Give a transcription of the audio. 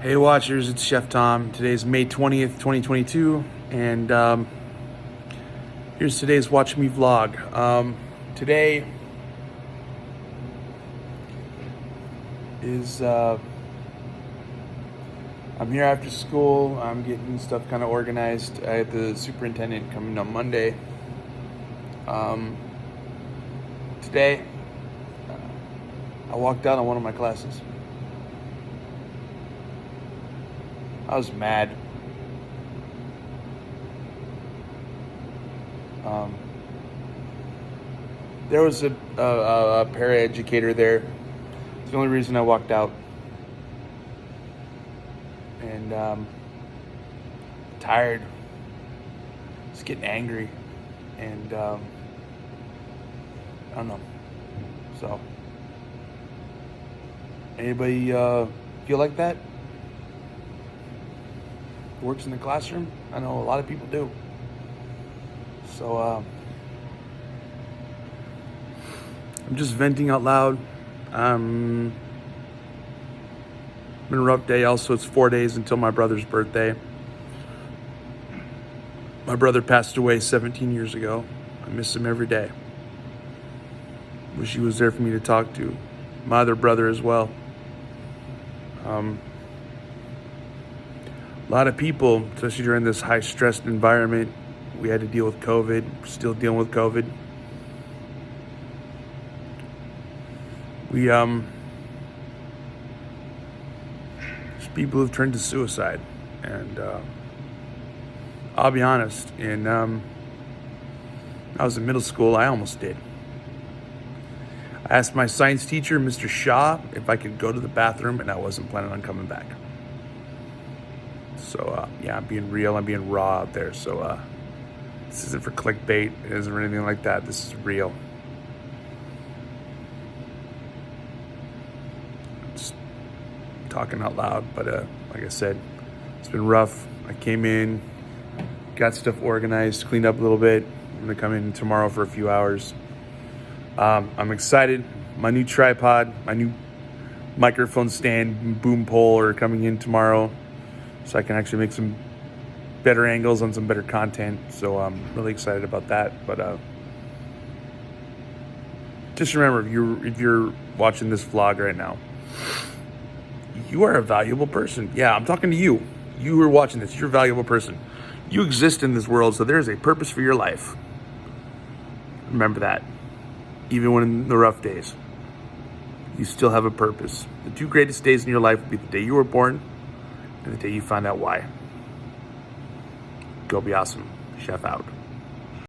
Hey watchers, it's Chef Tom. Today's May 20th, 2022, and here's today's Watch Me vlog. Today is, I'm here after school. I'm getting stuff kind of organized. I have the superintendent coming on Monday. Today, I walked out on one of my classes. I was mad. There was a paraeducator there. It's the only reason I walked out. And tired. Just getting angry. And I don't know. So, anybody feel like that? Works in the classroom? I know a lot of people do. So I'm just venting out loud. Been a rough day. Also, it's 4 days until my brother's birthday. My brother passed away 17 years ago. I miss him every day. Wish he was there for me to talk to. My other brother as well. A lot of people, especially during this high-stressed environment, we had to deal with COVID. We're still dealing with COVID. There's people who've turned to suicide, and I'll be honest. I was in middle school. I almost did. I asked my science teacher, Mr. Shaw, if I could go to the bathroom, and I wasn't planning on coming back. So, yeah, I'm being real. I'm being raw out there. So, this isn't for clickbait. It isn't for anything like that. This is real. Just talking out loud. But, like I said, it's been rough. I came in, got stuff organized, cleaned up a little bit. I'm going to come in tomorrow for a few hours. I'm excited. My new tripod, my new microphone stand, boom pole are coming in tomorrow. So I can actually make some better angles on some better content. So I'm really excited about that. But just remember, if you're watching this vlog right now, you are a valuable person. Yeah, I'm talking to you. You who are watching this, you're a valuable person. You exist in this world, so there's a purpose for your life. Remember that. Even when in the rough days, you still have a purpose. The two greatest days in your life will be the day you were born and the day you find out why. Go be awesome. Chef out.